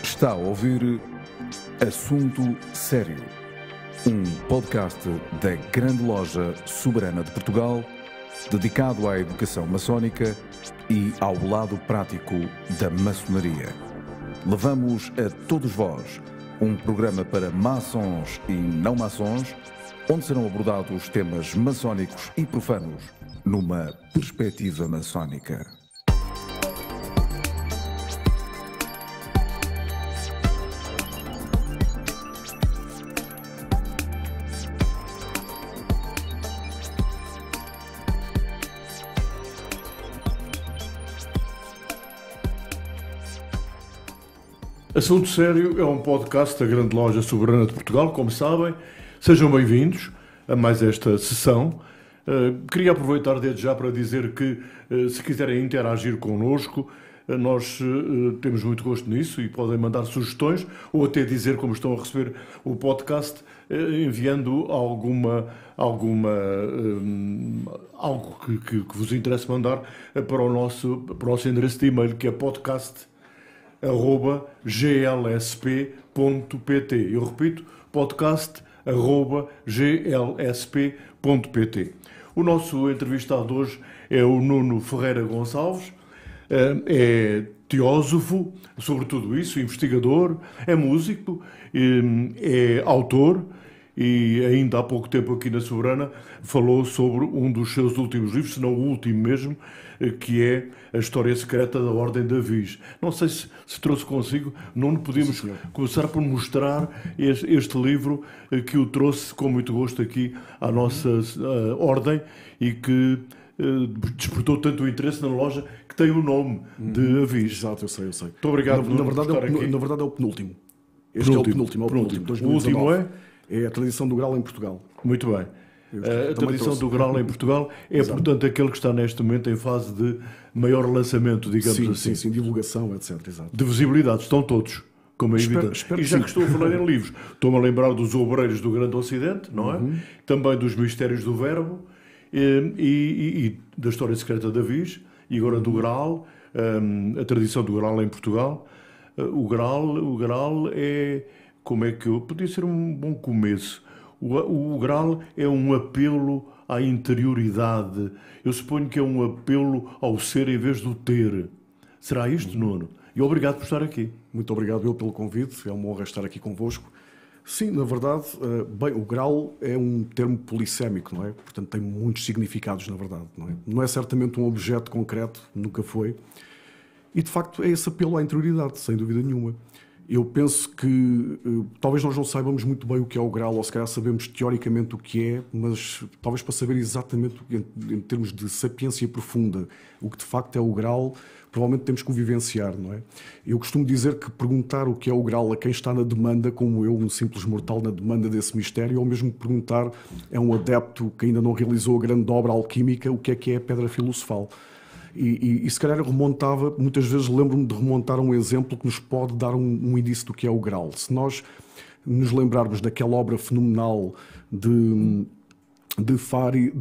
Está a ouvir Assunto Sério, um podcast da Grande Loja Soberana de Portugal, dedicado à educação maçónica e ao lado prático da maçonaria. Levamos a todos vós um programa para maçons e não maçons, onde serão abordados temas maçónicos e profanos numa perspectiva maçónica. Assunto Sério é um podcast da Grande Loja Soberana de Portugal, como sabem. Sejam bem-vindos a mais esta sessão. Queria aproveitar desde já para dizer que, se quiserem interagir connosco, nós temos muito gosto nisso e podem mandar sugestões ou até dizer como estão a receber o podcast, enviando algo que vos interesse mandar para o nosso endereço de e-mail, que é podcast@glsp.pt. Eu repito, podcast@glsp.pt. O nosso entrevistado hoje é o Nuno Ferreira Gonçalves, é teósofo, sobretudo isso, investigador, é músico, é autor e ainda há pouco tempo aqui na Soberana falou sobre um dos seus últimos livros, se não o último mesmo, que é A História Secreta da Ordem da Viz. Não sei se trouxe consigo, não podíamos começar por mostrar este livro que o trouxe com muito gosto aqui à nossa ordem e que despertou tanto o interesse na loja que tem o nome de Aviz. Exato, eu sei. Muito obrigado, na verdade é o penúltimo. Este é o penúltimo. O último é a tradição do Graal em Portugal. Muito bem. A tradição do Graal em Portugal é, exato, portanto, aquele que está neste momento em fase de maior lançamento, digamos assim. Sim, divulgação, etc. Exato. De visibilidade, estão todos, como é evidente. E já que estou a falar em livros, estou-me a lembrar dos Obreiros do Grande Ocidente, não é? Também dos Mistérios do Verbo e da História Secreta da Viz, e agora do Graal, a tradição do Graal em Portugal. O Graal é, como é que eu... Podia ser um bom começo. O Graal é um apelo à interioridade. Eu suponho que é um apelo ao ser em vez do ter. Será isto, Nuno? E obrigado por estar aqui. Muito obrigado eu pelo convite. É uma honra estar aqui convosco. Sim, na verdade, bem, o Graal é um termo polissémico, não é? Portanto, tem muitos significados, na verdade. Não é certamente um objeto concreto, nunca foi. E, de facto, é esse apelo à interioridade, sem dúvida nenhuma. Eu penso que talvez nós não saibamos muito bem o que é o Graal, ou se calhar sabemos teoricamente o que é, mas talvez para saber exatamente, em termos de sapiência profunda, o que de facto é o Graal, provavelmente temos que o vivenciar, não é? Eu costumo dizer que perguntar o que é o Graal a quem está na demanda, como eu, um simples mortal na demanda desse mistério, ou mesmo perguntar a um adepto que ainda não realizou a grande obra alquímica o que é a pedra filosofal. E se calhar remontava, muitas vezes lembro-me de remontar a um exemplo que nos pode dar um indício do que é o Graal. Se nós nos lembrarmos daquela obra fenomenal de Fari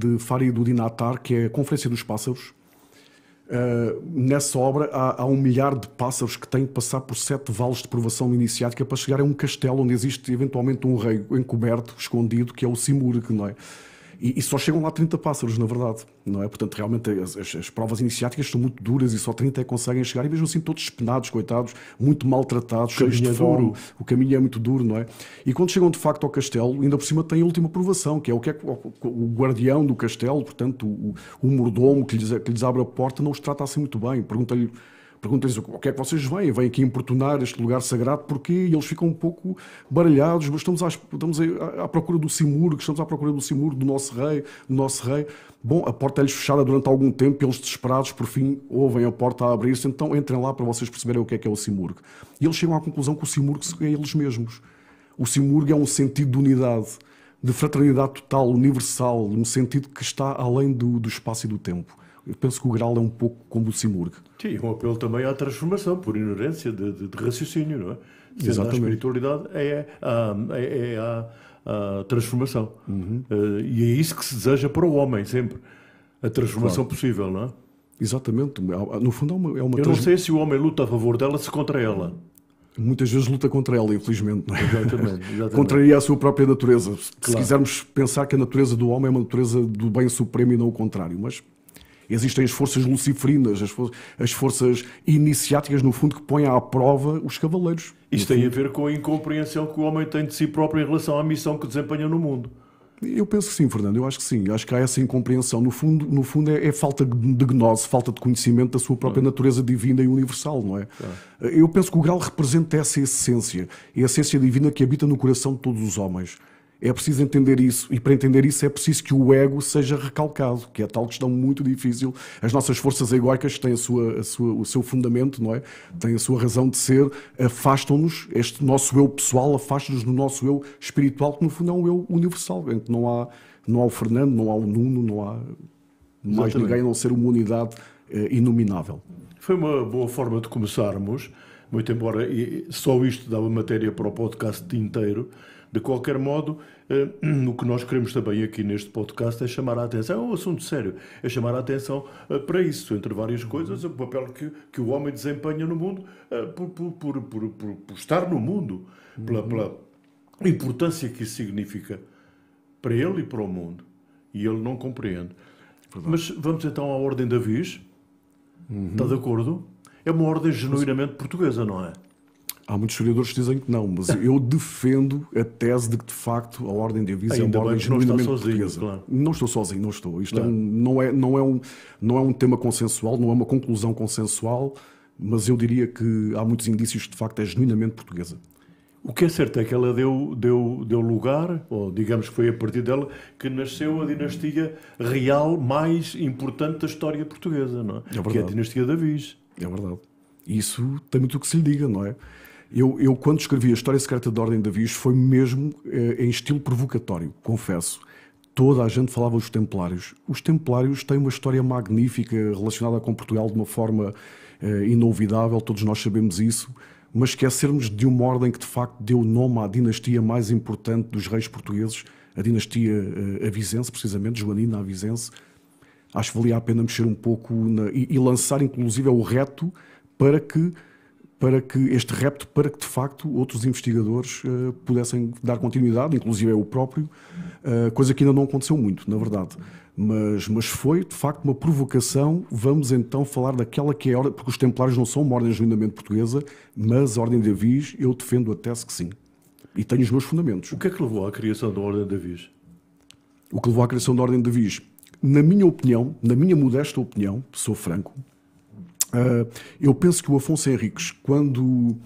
e do Dinatar, que é a Conferência dos Pássaros, nessa obra há 1 milhar de pássaros que têm de passar por 7 vales de provação iniciática para chegar a um castelo onde existe eventualmente um rei encoberto, escondido, que é o Simurgh, não é? E só chegam lá 30 pássaros, na verdade, não é? Portanto, realmente as provas iniciáticas são muito duras e só 30 é que conseguem chegar, e mesmo assim todos espenados, coitados, muito maltratados, cheios de fome. O caminho é muito duro, não é? E quando chegam de facto ao castelo, ainda por cima tem a última provação, que é o o guardião do castelo, portanto, o mordomo que lhes abre a porta, não os trata assim muito bem. Pergunta-lhes o que é que vocês vêm? Vêm aqui importunar este lugar sagrado, porquê? E eles ficam um pouco baralhados, mas estamos à procura do Simurgh, do nosso rei. Bom, a porta é-lhes fechada durante algum tempo, eles desesperados, por fim, ouvem a porta a abrir-se, então entrem lá para vocês perceberem o que é o Simurgh. E eles chegam à conclusão que o Simurgh é eles mesmos. O Simurgh é um sentido de unidade, de fraternidade total, universal, um sentido que está além do espaço e do tempo. Eu penso que o Graal é um pouco como o Simurg. Sim, um apelo também à transformação, por inerência de raciocínio, não é? Sendo Exatamente. a espiritualidade a transformação. E é isso que se deseja para o homem, sempre. A transformação possível, não é? Exatamente. No fundo é uma Eu não sei se o homem luta a favor dela, se contra ela. Muitas vezes luta contra ela, infelizmente. Não é? Exatamente. Contraria a sua própria natureza. Se quisermos pensar que a natureza do homem é uma natureza do bem supremo e não o contrário. Mas existem as forças luciferinas, as forças iniciáticas, no fundo, que põem à prova os cavaleiros. Isto tem a ver com a incompreensão que o homem tem de si próprio em relação à missão que desempenha no mundo. Eu penso que sim, Fernando. Eu acho que sim. Acho que há essa incompreensão. No fundo é falta de gnose, falta de conhecimento da sua própria natureza divina e universal, não é? Eu penso que o Graal representa essa essência. É a essência divina que habita no coração de todos os homens. É preciso entender isso. E para entender isso é preciso que o ego seja recalcado, que é tal questão muito difícil. As nossas forças egoicas têm o seu fundamento, não é? Têm a sua razão de ser. Afastam-nos, este nosso eu pessoal afasta-nos do nosso eu espiritual, que no fundo é um eu universal, em que não há o Fernando, não há o Nuno, não há mais ninguém a não ser uma unidade inominável. Foi uma boa forma de começarmos, muito embora só isto dava matéria para o podcast inteiro. De qualquer modo, o que nós queremos também aqui neste podcast é chamar a atenção, é um assunto sério, é chamar a atenção para isso, entre várias coisas, o papel que o homem desempenha no mundo, por estar no mundo, pela importância que isso significa para ele e para o mundo. E ele não compreende. Verdade. Mas vamos então à Ordem da Viz. Está de acordo? É uma ordem genuinamente portuguesa, não é? Há muitos historiadores que dizem que não, mas eu defendo a tese de que, de facto, a Ordem de Avis é uma ordem genuinamente portuguesa. Claro. Não estou sozinho, não estou. Isto não é um tema consensual, não é uma conclusão consensual, mas eu diria que há muitos indícios que, de facto, é genuinamente portuguesa. O que é certo é que ela deu lugar, ou digamos que foi a partir dela, que nasceu a dinastia real mais importante da história portuguesa, não é? Que é a dinastia de Avis. É verdade. E isso tem muito o que se lhe diga, não é? Eu, quando escrevi a História Secreta da Ordem de Avis, foi mesmo em estilo provocatório, confesso. Toda a gente falava dos Templários. Os Templários têm uma história magnífica relacionada com Portugal de uma forma inolvidável, todos nós sabemos isso, mas esquecermos de uma ordem que de facto deu nome à dinastia mais importante dos reis portugueses, a dinastia avizense, precisamente, Joanina Avizense. Acho que valia a pena mexer um pouco e lançar inclusive o repto para que de facto outros investigadores pudessem dar continuidade, inclusive eu próprio, coisa que ainda não aconteceu muito, na verdade. Mas foi, de facto, uma provocação. Vamos então falar daquela que é a ordem, porque os Templários não são uma ordem genuinamente portuguesa, mas a Ordem de Avis, eu defendo a tese que sim. E tenho os meus fundamentos. O que é que levou à criação da Ordem de Avis? O que levou à criação da Ordem de Avis? Na minha opinião, na minha modesta opinião, sou franco, eu penso que o Afonso Henriques, quando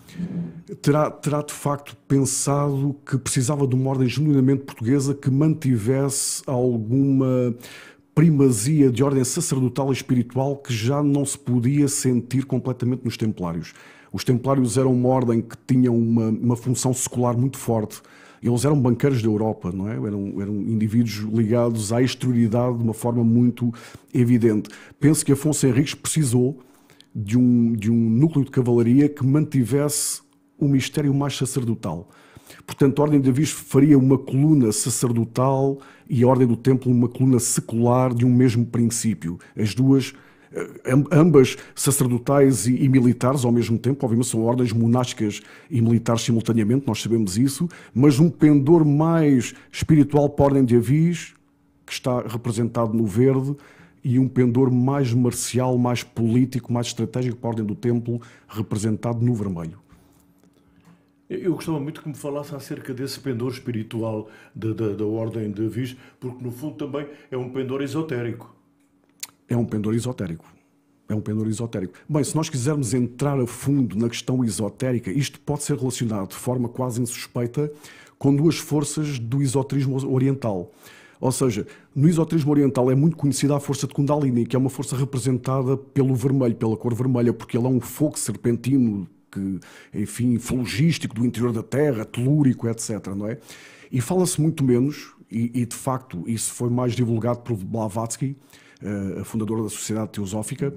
terá de facto pensado que precisava de uma ordem genuinamente portuguesa que mantivesse alguma primazia de ordem sacerdotal e espiritual que já não se podia sentir completamente nos Templários. Os Templários eram uma ordem que tinha uma função secular muito forte. Eles eram banqueiros da Europa, não é? Eram indivíduos ligados à exterioridade de uma forma muito evidente. Penso que Afonso Henriques precisou de um núcleo de cavalaria que mantivesse o mistério mais sacerdotal. Portanto, a Ordem de Avis faria uma coluna sacerdotal e a Ordem do Templo uma coluna secular de um mesmo princípio. As duas, ambas sacerdotais e militares ao mesmo tempo, obviamente são ordens monásticas e militares simultaneamente, nós sabemos isso, mas um pendor mais espiritual para a Ordem de Avis, que está representado no verde, e um pendor mais marcial, mais político, mais estratégico para a Ordem do Templo, representado no vermelho. Eu gostava muito que me falasse acerca desse pendor espiritual da Ordem de Avis, porque no fundo também é um pendor esotérico. É um pendor esotérico. É um pendor esotérico. Bem, se nós quisermos entrar a fundo na questão esotérica, isto pode ser relacionado de forma quase insuspeita com duas forças do esoterismo oriental. Ou seja, no esoterismo oriental é muito conhecida a força de Kundalini, que é uma força representada pelo vermelho, pela cor vermelha, porque ele é um fogo serpentino, que, enfim, flogístico do interior da Terra, telúrico, etc. Não é? E fala-se muito menos, e de facto isso foi mais divulgado por Blavatsky, a fundadora da Sociedade Teosófica,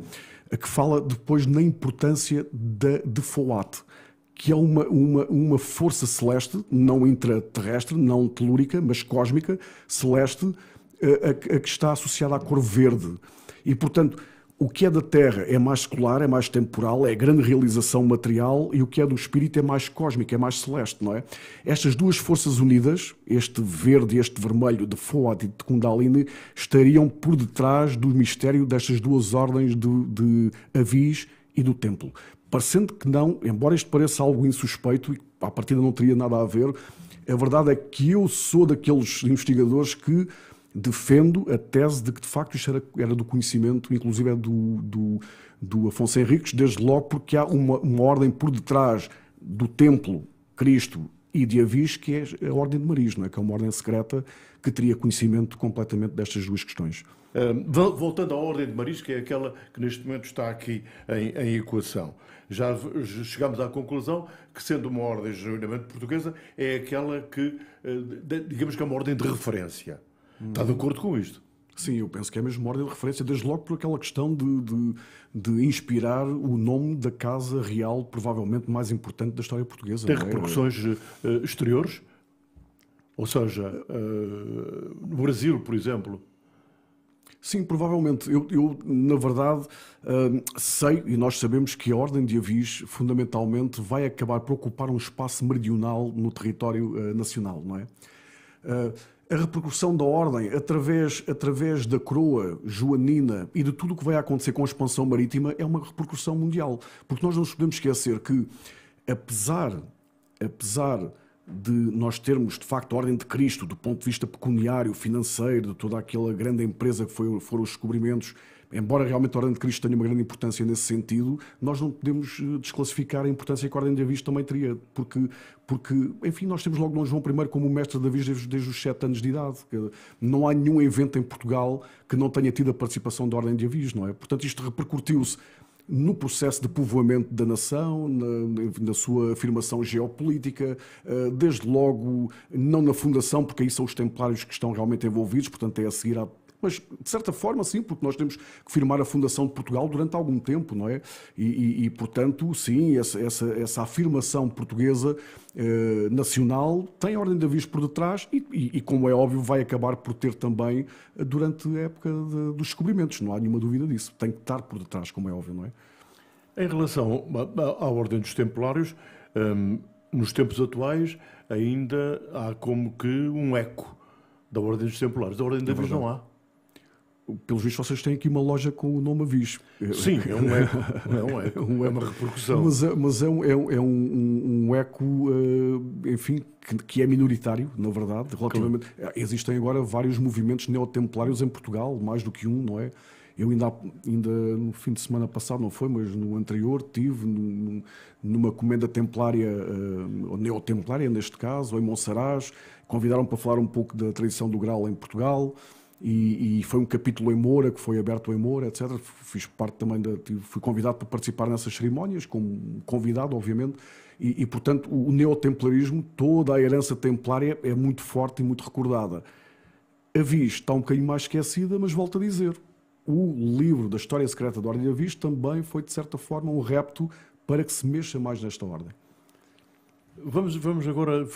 que fala depois na importância de Foat, que é uma força celeste, não intraterrestre, não telúrica, mas cósmica, celeste, a que está associada à cor verde. E, portanto, o que é da Terra é mais secular, é mais temporal, é grande realização material, e o que é do espírito é mais cósmico, é mais celeste, não é? Estas duas forças unidas, este verde e este vermelho de Foat e de Kundalini, estariam por detrás do mistério destas duas ordens de Avis e do Templo. Parecendo que não, embora isto pareça algo insuspeito e à partida não teria nada a ver, a verdade é que eu sou daqueles investigadores que defendo a tese de que, de facto, isto era do conhecimento, inclusive é do Afonso Henriques, desde logo porque há uma ordem por detrás do Templo, Cristo e de Avis, que é a Ordem de Maris, não é? Que é uma ordem secreta que teria conhecimento completamente destas duas questões. Voltando à Ordem de Maris, que é aquela que neste momento está aqui em equação, já chegamos à conclusão que, sendo uma ordem genuinamente portuguesa, é aquela que, digamos que é uma ordem de referência. Está de acordo com isto? Sim, eu penso que é mesmo uma ordem de referência, desde logo por aquela questão de inspirar o nome da casa real, provavelmente mais importante da história portuguesa. Tem repercussões exteriores? Ou seja, no Brasil, por exemplo? Sim, provavelmente. Eu na verdade, sei, e nós sabemos que a Ordem de Avis, fundamentalmente, vai acabar por ocupar um espaço meridional no território nacional, não é? A repercussão da Ordem, através da coroa joanina e de tudo o que vai acontecer com a expansão marítima, é uma repercussão mundial. Porque nós não nos podemos esquecer que, apesar de nós termos, de facto, a Ordem de Cristo, do ponto de vista pecuniário, financeiro, de toda aquela grande empresa que foram os descobrimentos, embora realmente a Ordem de Cristo tenha uma grande importância nesse sentido, nós não podemos desclassificar a importância que a Ordem de Avis também teria, porque enfim, nós temos logo Dom João I como o mestre de Avis desde os 7 anos de idade. Não há nenhum evento em Portugal que não tenha tido a participação da Ordem de Avis, não é? Portanto, isto repercutiu-se no processo de povoamento da nação, na sua afirmação geopolítica, desde logo, não na fundação, porque aí são os templários que estão realmente envolvidos, portanto é a seguir à... Mas, de certa forma, sim, porque nós temos que firmar a fundação de Portugal durante algum tempo, não é? E portanto, sim, essa afirmação portuguesa nacional tem a Ordem de Avis por detrás e, como é óbvio, vai acabar por ter também durante a época dos descobrimentos. Não há nenhuma dúvida disso. Tem que estar por detrás, como é óbvio, não é? Em relação à Ordem dos Templários, nos tempos atuais, ainda há como que um eco da Ordem dos Templários. Da Ordem de Avis não há. Pelos vistos, vocês têm aqui uma loja com o nome Avis. Sim, é um eco. É uma repercussão. Mas é um eco, enfim, que é minoritário, na verdade. Relativamente. Existem agora vários movimentos neotemplários em Portugal, mais do que um, não é? Eu ainda no fim de semana passado, não foi, mas no anterior, tive numa comenda templária, ou neotemplária neste caso, em Monsaraz. Convidaram-me para falar um pouco da tradição do Graal em Portugal. E foi um capítulo em Moura, que foi aberto em Moura, etc. Fiz parte também, fui convidado para participar nessas cerimónias, como convidado, obviamente, e portanto, o neotemplarismo, toda a herança templária é muito forte e muito recordada. A Avis está um bocadinho mais esquecida, mas volto a dizer, o livro da História Secreta da Ordem de Avis também foi, de certa forma, um repto para que se mexa mais nesta ordem. Vamos agora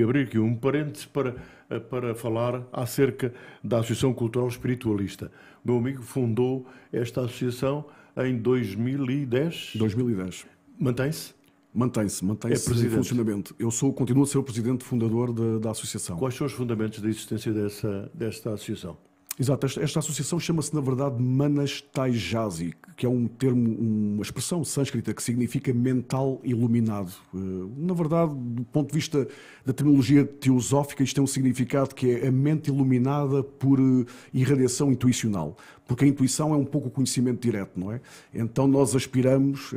abrir aqui um parênteses para falar acerca da Associação Cultural Espiritualista. O meu amigo fundou esta associação em 2010. 2010. Mantém-se? Mantém-se em funcionamento. Eu continuo a ser o presidente fundador da associação. Quais são os fundamentos da existência desta associação? Exato, esta associação chama-se, na verdade, Manastai-Jazi, que é um termo, uma expressão sânscrita que significa mental iluminado. Na verdade, do ponto de vista da terminologia teosófica, isto tem um significado que é a mente iluminada por irradiação intuicional, porque a intuição é um pouco o conhecimento direto, não é? Então nós aspiramos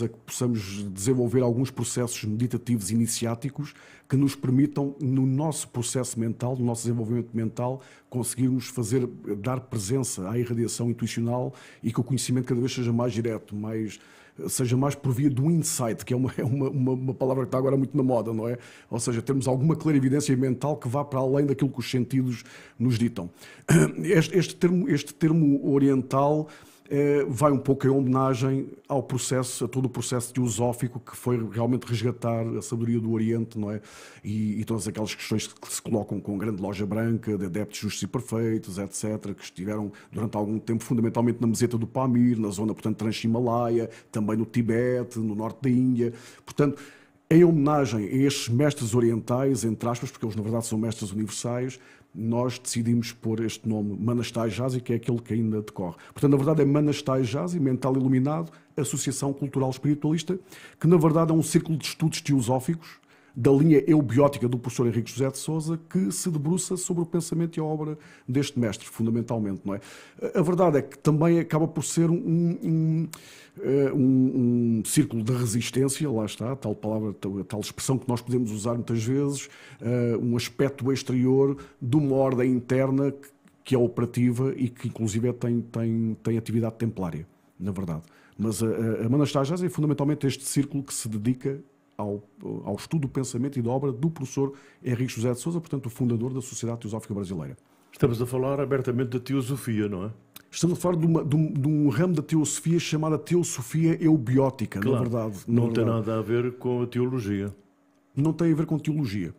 a que possamos desenvolver alguns processos meditativos iniciáticos que nos permitam, no nosso processo mental, no nosso desenvolvimento mental, conseguirmos dar presença à irradiação intuicional e que o conhecimento cada vez seja mais direto, mais seja mais por via do insight, que é uma palavra que está agora muito na moda, não é? Ou seja, termos alguma clarividência mental que vá para além daquilo que os sentidos nos ditam. Este termo oriental vai um pouco em homenagem ao processo, a todo o processo teosófico que foi realmente resgatar a sabedoria do Oriente, não é? E todas aquelas questões que se colocam com a grande loja branca, de adeptos justos e perfeitos, etc., que estiveram durante algum tempo fundamentalmente na meseta do Pamir, na zona, portanto, Transhimalaia, também no Tibete, no norte da Índia. Portanto, em homenagem a estes mestres orientais, entre aspas, porque eles na verdade são mestres universais, nós decidimos pôr este nome Manastai Jazi, que é aquele que ainda decorre. Portanto, na verdade é Manastai Jazi, Mental Iluminado, Associação Cultural Espiritualista, que na verdade é um círculo de estudos teosóficos da linha eubiótica do professor Henrique José de Sousa, que se debruça sobre o pensamento e a obra deste mestre, fundamentalmente, não é? A verdade é que também acaba por ser um círculo de resistência, lá está, a tal palavra, a tal expressão que nós podemos usar muitas vezes, um aspecto exterior de uma ordem interna que é operativa e que inclusive tem atividade templária, na verdade. Mas a Manastai Jazi é fundamentalmente este círculo que se dedica ao estudo do pensamento e da obra do professor Henrique José de Sousa, portanto, o fundador da Sociedade Teosófica Brasileira. Estamos a falar abertamente da teosofia, não é? Estamos a falar de um ramo da teosofia chamada teosofia eubiótica, claro, na verdade. Não tem nada a ver com a teologia. Não tem a ver com teologia.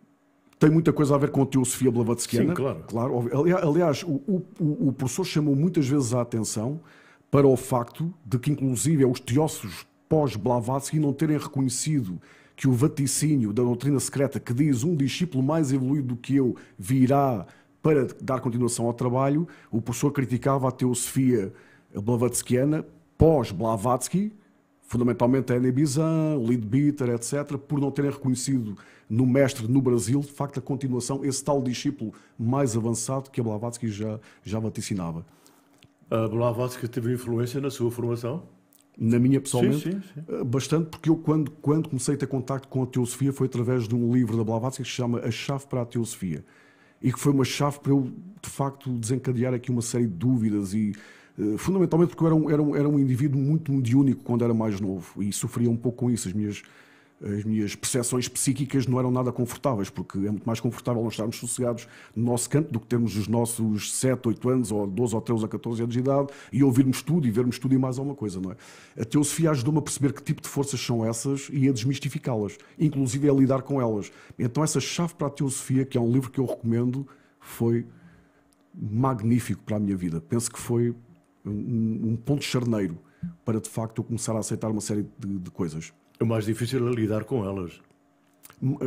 Tem muita coisa a ver com a teosofia blavatskiana. Sim, claro. Aliás, o professor chamou muitas vezes a atenção para o facto de que, inclusive, os teósofos pós-Blavatsky não terem reconhecido que o vaticínio da doutrina secreta que diz um discípulo mais evoluído do que eu virá para dar continuação ao trabalho, o professor criticava a teosofia blavatskiana pós-Blavatsky, fundamentalmente a N. Bizan, o Leadbeater, etc., por não terem reconhecido no mestre no Brasil, de facto, a continuação, esse tal discípulo mais avançado que a Blavatsky já vaticinava. A Blavatsky teve influência na sua formação? Na minha, pessoalmente, sim. Bastante, porque eu, quando comecei a ter contacto com a teosofia, foi através de um livro da Blavatsky que se chama A Chave para a Teosofia, e que foi uma chave para eu, de facto, desencadear aqui uma série de dúvidas, e fundamentalmente porque eu era um indivíduo muito mediúnico quando era mais novo, e sofria um pouco com isso. As minhas percepções psíquicas não eram nada confortáveis, porque é muito mais confortável nós estarmos sossegados no nosso canto do que termos os nossos 7, 8 anos, ou 12, ou 13, ou 14 anos de idade, e ouvirmos tudo, e vermos tudo e mais alguma coisa, não é? A teosofia ajudou-me a perceber que tipo de forças são essas e a desmistificá-las, inclusive a lidar com elas. Então essa chave para a teosofia, que é um livro que eu recomendo, foi magnífico para a minha vida. Penso que foi um ponto charneiro para, de facto, eu começar a aceitar uma série de coisas. O mais difícil é lidar com elas.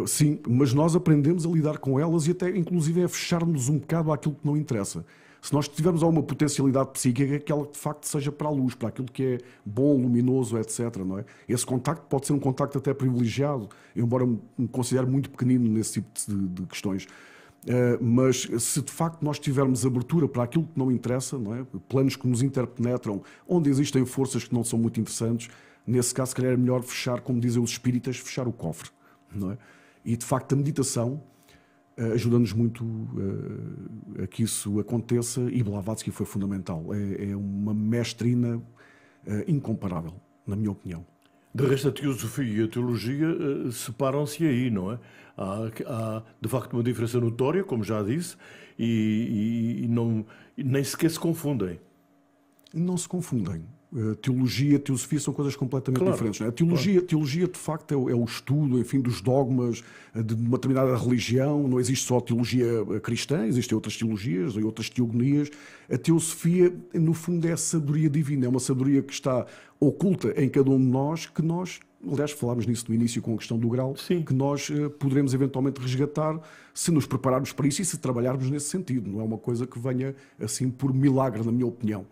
Sim, mas nós aprendemos a lidar com elas e até, inclusive, a fecharmos um bocado àquilo que não interessa. Se nós tivermos alguma potencialidade psíquica, que ela, de facto, seja para a luz, para aquilo que é bom, luminoso, etc. Não é? Esse contacto pode ser um contacto até privilegiado, embora me considere muito pequenino nesse tipo de questões. Mas se de facto nós tivermos abertura para aquilo que não interessa, não é? Planos que nos interpenetram, onde existem forças que não são muito interessantes, nesse caso, se calhar é melhor fechar, como dizem os espíritas, fechar o cofre, não é? E, de facto, a meditação ajuda-nos muito a que isso aconteça, e Blavatsky foi fundamental. É uma mestrina incomparável, na minha opinião. De resto, a teosofia e a teologia separam-se aí, não é? Há, de facto, uma diferença notória, como já disse, e nem sequer se confundem. Não se confundem. Teologia e teosofia são coisas completamente diferentes. Não é? A teologia, de facto, é o estudo, enfim, dos dogmas de uma determinada religião. Não existe só a teologia cristã, existem outras teologias e outras teogonias. A teosofia, no fundo, é a sabedoria divina. É uma sabedoria que está oculta em cada um de nós, que nós, aliás, falámos nisso no início com a questão do grau, sim, que nós poderemos eventualmente resgatar se nos prepararmos para isso e se trabalharmos nesse sentido. Não é uma coisa que venha assim por milagre, na minha opinião.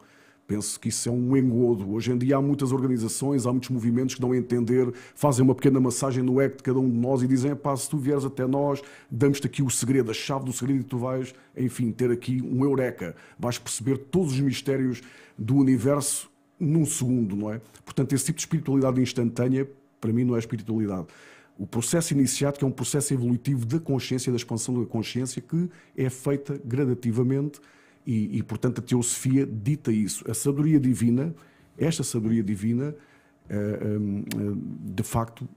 Penso que isso é um engodo. Hoje em dia há muitas organizações, há muitos movimentos que dão a entender, fazem uma pequena massagem no ego de cada um de nós e dizem, pá, se tu vieres até nós, damos-te aqui o segredo, a chave do segredo, e tu vais, enfim, ter aqui um eureka. Vais perceber todos os mistérios do universo num segundo, não é? Portanto, esse tipo de espiritualidade instantânea, para mim, não é espiritualidade. O processo iniciático é um processo evolutivo da consciência, da expansão da consciência, que é feita gradativamente. E, portanto, a teosofia dita isso. A sabedoria divina, esta sabedoria divina, de facto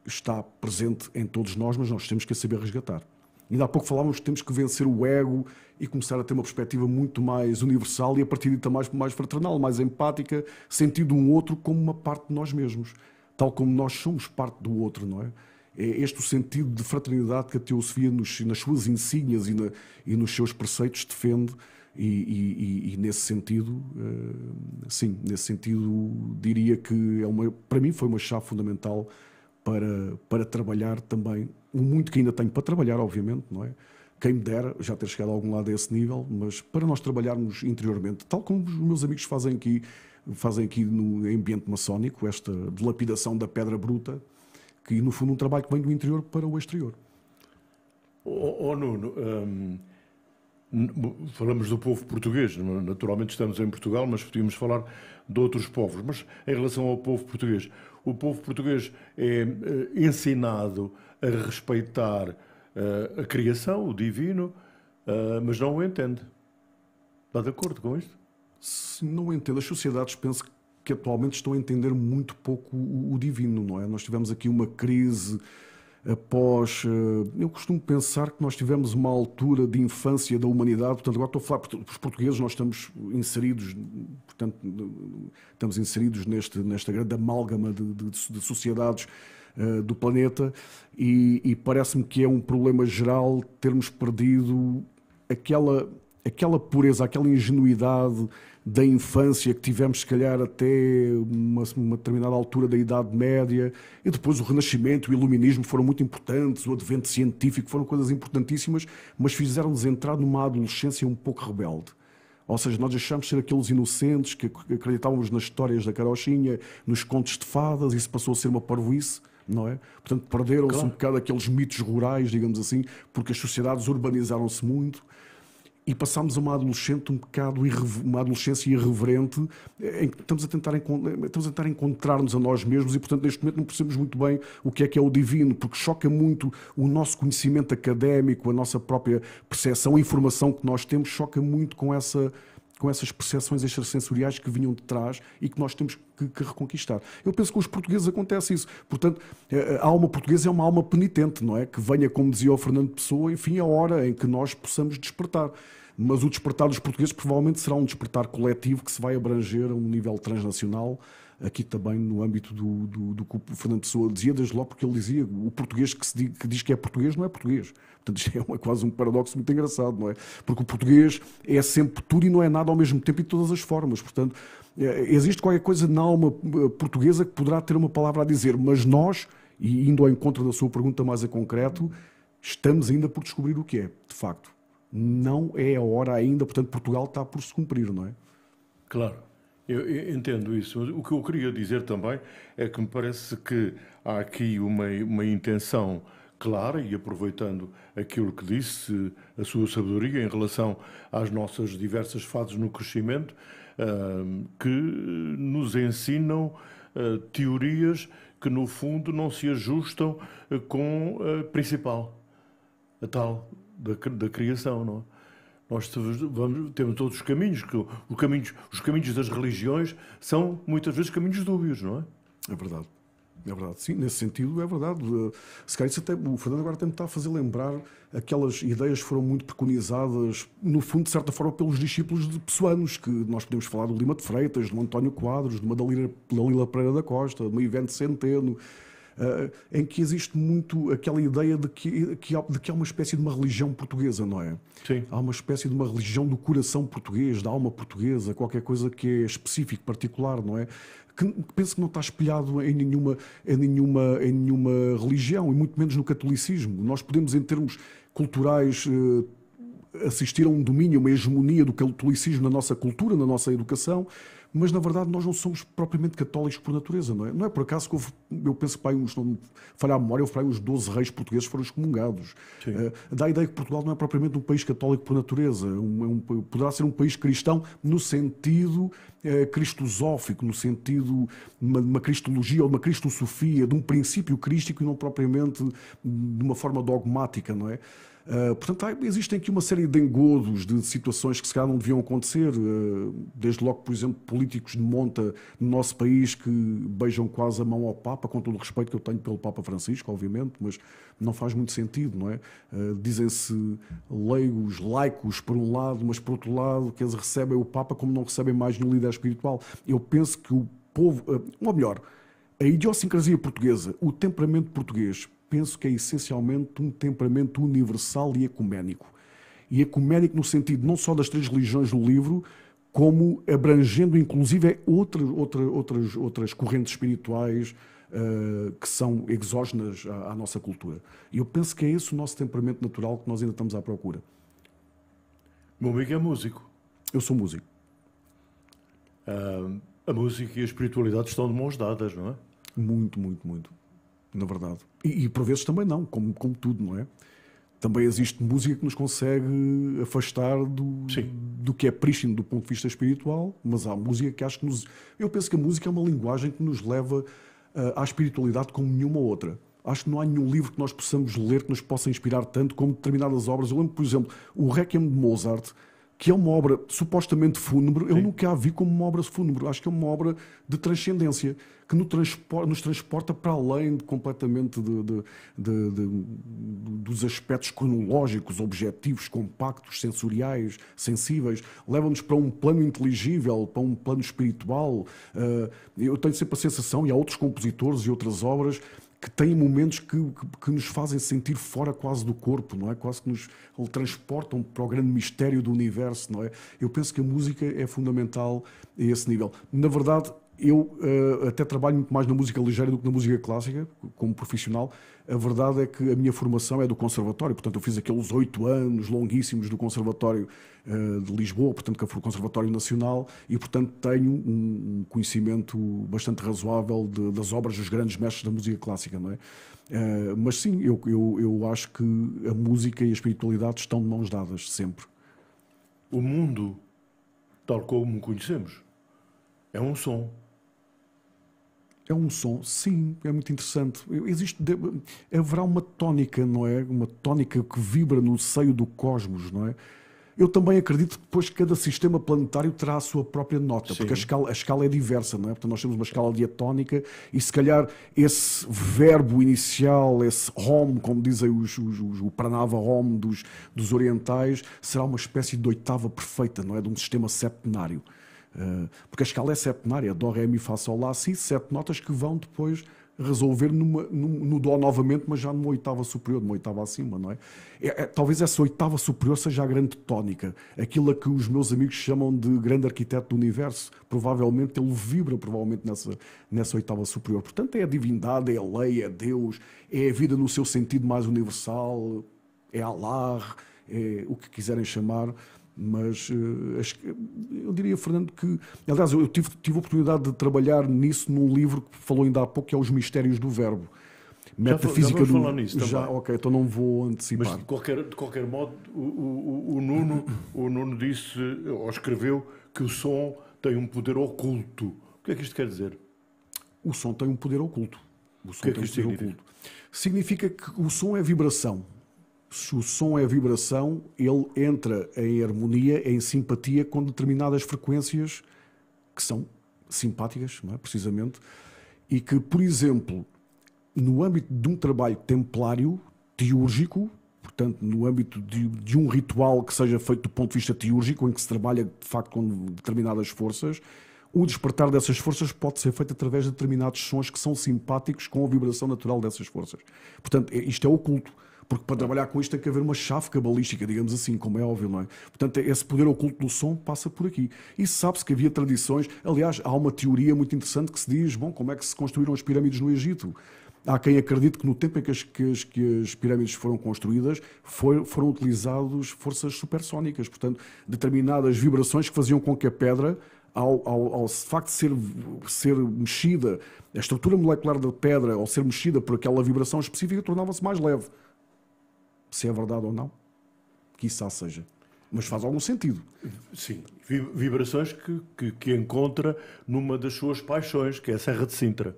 está presente em todos nós, mas nós temos que a saber resgatar. Ainda há pouco falávamos que temos que vencer o ego e começar a ter uma perspectiva muito mais universal e a partir de mais fraternal, mais empática, sentindo um outro como uma parte de nós mesmos, tal como nós somos parte do outro, não é? É este o sentido de fraternidade que a teosofia nas suas insígnias e nos seus preceitos defende e nesse sentido, sim, nesse sentido diria que para mim foi uma chave fundamental para trabalhar também o muito que ainda tenho para trabalhar, obviamente, não é? Quem me dera já ter chegado a algum lado a esse nível, mas para nós trabalharmos interiormente, tal como os meus amigos fazem aqui no ambiente maçónico, esta dilapidação da pedra bruta, que no fundo um trabalho que vem do interior para o exterior. Nuno, falamos do povo português, naturalmente estamos em Portugal, mas podíamos falar de outros povos. Mas em relação ao povo português, o povo português é ensinado a respeitar a criação, o divino, mas não o entende. Está de acordo com isto? Não entendo. As sociedades, penso que atualmente estão a entender muito pouco o divino, não é? Nós tivemos aqui uma crise após... Eu costumo pensar que nós tivemos uma altura de infância da humanidade, portanto, agora estou a falar para os portugueses, nós estamos inseridos, portanto, nesta grande amálgama de sociedades do planeta e parece-me que é um problema geral termos perdido aquela pureza, aquela ingenuidade da infância que tivemos, se calhar, até uma determinada altura da Idade Média, e depois o Renascimento, o Iluminismo foram muito importantes, o advento científico foram coisas importantíssimas, mas fizeram-nos entrar numa adolescência um pouco rebelde. Ou seja, nós deixámos de ser aqueles inocentes que acreditávamos nas histórias da carochinha, nos contos de fadas, e isso passou a ser uma parvoíce, não é? Portanto, perderam-se um bocado aqueles mitos rurais, digamos assim, porque as sociedades urbanizaram-se muito. E passámos a uma adolescência irreverente em que estamos a tentar encontrar-nos a nós mesmos e, portanto, neste momento não percebemos muito bem o que é o divino, porque choca muito o nosso conhecimento académico, a nossa própria percepção, a informação que nós temos, choca muito com essas percepções extrasensoriais que vinham de trás e que nós temos que reconquistar. Eu penso que com os portugueses acontece isso. Portanto, a alma portuguesa é uma alma penitente, não é? Que venha, como dizia o Fernando Pessoa, enfim, a hora em que nós possamos despertar. Mas o despertar dos portugueses provavelmente será um despertar coletivo que se vai abranger a um nível transnacional, aqui também no âmbito do que o Fernando Pessoa dizia, desde logo porque ele dizia o português que diz que é português não é português. Portanto, isto é quase um paradoxo muito engraçado, não é? Porque o português é sempre tudo e não é nada ao mesmo tempo e de todas as formas. Portanto, existe qualquer coisa na alma portuguesa que poderá ter uma palavra a dizer, mas nós, e indo ao encontro da sua pergunta mais a concreto, estamos ainda por descobrir o que é, de facto. Não é a hora ainda, portanto, Portugal está por se cumprir, não é? Claro, eu entendo isso. O que eu queria dizer também é que me parece que há aqui uma intenção clara, e aproveitando aquilo que disse, a sua sabedoria em relação às nossas diversas fases no crescimento, que nos ensinam teorias que, no fundo, não se ajustam com a principal, a tal da criação, não é? Nós temos todos os caminhos, os caminhos das religiões são muitas vezes caminhos dúbios, não é? É verdade. É verdade, sim, nesse sentido é verdade. Se calhar o Fernando agora até me está a fazer lembrar aquelas ideias que foram muito preconizadas, no fundo, de certa forma, pelos discípulos de pessoanos, que nós podemos falar do Lima de Freitas, do António Quadros, de uma Dalila Pereira da Costa, de uma Ivete Centeno, em que existe muito aquela ideia de que há uma espécie de uma religião portuguesa, não é? Sim. Há uma espécie de uma religião do coração português, da alma portuguesa, qualquer coisa que é específico, particular, não é? Que penso que não está espelhado em nenhuma religião, e muito menos no catolicismo. Nós podemos, em termos culturais, assistir a um domínio, uma hegemonia do catolicismo na nossa cultura, na nossa educação, mas na verdade nós não somos propriamente católicos por natureza, não é? Não é por acaso que eu penso que, se não falhar a memória, uns 12 reis portugueses foram excomungados. Dá a ideia que Portugal não é propriamente um país católico por natureza, poderá ser um país cristão no sentido cristosófico, no sentido de uma cristologia ou de uma cristosofia, de um princípio crístico e não propriamente de uma forma dogmática, não é? Portanto, existem aqui uma série de engodos, de situações que se calhar não deviam acontecer, desde logo, por exemplo, políticos de monta no nosso país que beijam quase a mão ao Papa, com todo o respeito que eu tenho pelo Papa Francisco, obviamente, mas não faz muito sentido, não é? Dizem-se leigos, laicos, por um lado, mas por outro lado, que eles recebem o Papa como não recebem mais nenhum líder espiritual. Eu penso que o povo, ou melhor, a idiosincrasia portuguesa, o temperamento português, penso que é essencialmente um temperamento universal e ecuménico. E ecuménico no sentido não só das 3 religiões do livro, como abrangendo inclusive outras correntes espirituais que são exógenas à nossa cultura. E eu penso que é esse o nosso temperamento natural que nós ainda estamos à procura. Meu amigo é músico. Eu sou músico. A música e a espiritualidade estão de mãos dadas, não é? Muito, muito, muito. Na verdade. E por vezes também não, como tudo, não é? Também existe música que nos consegue afastar do que é prístino do ponto de vista espiritual, mas há música que acho que nos... Eu penso que a música é uma linguagem que nos leva à espiritualidade como nenhuma outra. Acho que não há nenhum livro que nós possamos ler que nos possa inspirar tanto como determinadas obras. Eu lembro, por exemplo, o Requiem de Mozart, que é uma obra supostamente fúnebre, eu nunca a vi como uma obra fúnebre. Acho que é uma obra de transcendência, que nos transporta para além completamente dos aspectos cronológicos, objetivos, compactos, sensoriais, sensíveis. Leva-nos para um plano inteligível, para um plano espiritual. Eu tenho sempre a sensação, e há outros compositores e outras obras que têm momentos que nos fazem sentir fora quase do corpo, não é? Quase que nos transportam para o grande mistério do universo, não é? Eu penso que a música é fundamental a esse nível. Na verdade, eu até trabalho muito mais na música ligeira do que na música clássica, como profissional. A verdade é que a minha formação é do conservatório, portanto eu fiz aqueles 8 anos longuíssimos do Conservatório de Lisboa, portanto que foi o Conservatório Nacional, e portanto tenho um conhecimento bastante razoável das obras dos grandes mestres da música clássica, não é? Mas sim, eu acho que a música e a espiritualidade estão de mãos dadas, sempre. O mundo, tal como o conhecemos, é um som. É um som, sim, é muito interessante. Haverá uma tónica, não é? Uma tónica que vibra no seio do cosmos, não é? Eu também acredito que depois cada sistema planetário terá a sua própria nota, sim, porque a escala é diversa, não é? Portanto, nós temos uma escala diatónica e se calhar esse verbo inicial, esse home, como dizem o pranava home dos orientais, será uma espécie de oitava perfeita, não é? De um sistema septenário. Porque a escala é septenária, Dó, Ré, Mi, Fá, Sol, Lá, Si, 7 notas que vão depois resolver no Dó novamente, mas já numa oitava superior, numa oitava acima, não é? Talvez essa oitava superior seja a grande tónica, aquilo a que os meus amigos chamam de grande arquiteto do universo. Provavelmente ele vibra nessa oitava superior. Portanto, é a divindade, é a lei, é Deus, é a vida no seu sentido mais universal, é Allah, é o que quiserem chamar. Mas eu diria, Fernando, que... Aliás, eu tive a oportunidade de trabalhar nisso num livro que falou ainda há pouco, que é Os Mistérios do Verbo. Metafísica do... falar nisso também. Ok, então não vou antecipar. Mas, de qualquer modo, o Nuno disse, ou escreveu, que o som tem um poder oculto. O que é que isto quer dizer? O som tem um poder oculto. O que é que isto significa? Significa que o som é vibração. Se o som é vibração, ele entra em harmonia, em simpatia com determinadas frequências que são simpáticas, não é? Precisamente, e que, por exemplo, no âmbito de um trabalho templário, teúrgico, portanto, no âmbito de um ritual que seja feito do ponto de vista teúrgico, em que se trabalha, de facto, com determinadas forças, o despertar dessas forças pode ser feito através de determinados sons que são simpáticos com a vibração natural dessas forças. Portanto, isto é oculto. Porque para trabalhar com isto tem que haver uma chave cabalística, digamos assim, como é óbvio, não é? Portanto, esse poder oculto do som passa por aqui. E sabe-se que havia tradições... Aliás, há uma teoria muito interessante que se diz, bom, como é que se construíram as pirâmides no Egito? Há quem acredite que no tempo em que as pirâmides foram construídas foram utilizadas forças supersónicas, portanto, determinadas vibrações que faziam com que a pedra... Ao facto de ser mexida, a estrutura molecular da pedra, ao ser mexida por aquela vibração específica, tornava-se mais leve. Se é verdade ou não, quiçá seja. Mas faz algum sentido. Sim, vibrações que encontra numa das suas paixões, que é a Serra de Sintra.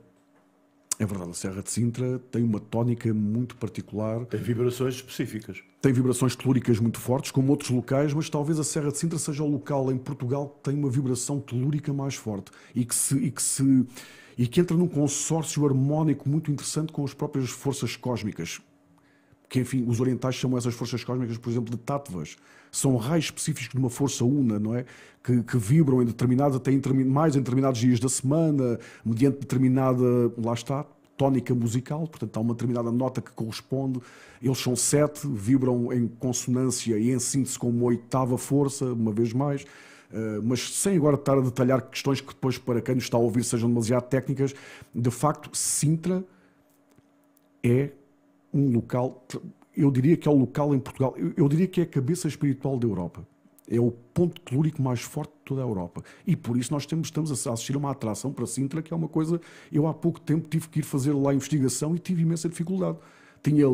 É verdade, a Serra de Sintra tem uma tónica muito particular. Tem vibrações específicas. Tem vibrações telúricas muito fortes, como outros locais, mas talvez a Serra de Sintra seja o local em Portugal que tem uma vibração telúrica mais forte e que entra num consórcio harmónico muito interessante com as próprias forças cósmicas. Que, enfim, os orientais chamam essas forças cósmicas, por exemplo, de tattvas. São raios específicos de uma força una, não é? Que vibram em determinados, até mais em determinados dias da semana, mediante determinada, lá está, tónica musical. Portanto, há uma determinada nota que corresponde. Eles são 7, vibram em consonância e em síntese com uma oitava força, uma vez mais. Mas sem agora estar a detalhar questões que depois, para quem nos está a ouvir, sejam demasiado técnicas, de facto, Sintra é um local, eu diria que é o local em Portugal, eu diria que é a cabeça espiritual da Europa. É o ponto telúrico mais forte de toda a Europa. E por isso nós estamos a assistir a uma atração para Sintra, que é uma coisa... Eu há pouco tempo tive que ir fazer lá a investigação e tive imensa dificuldade. Tinha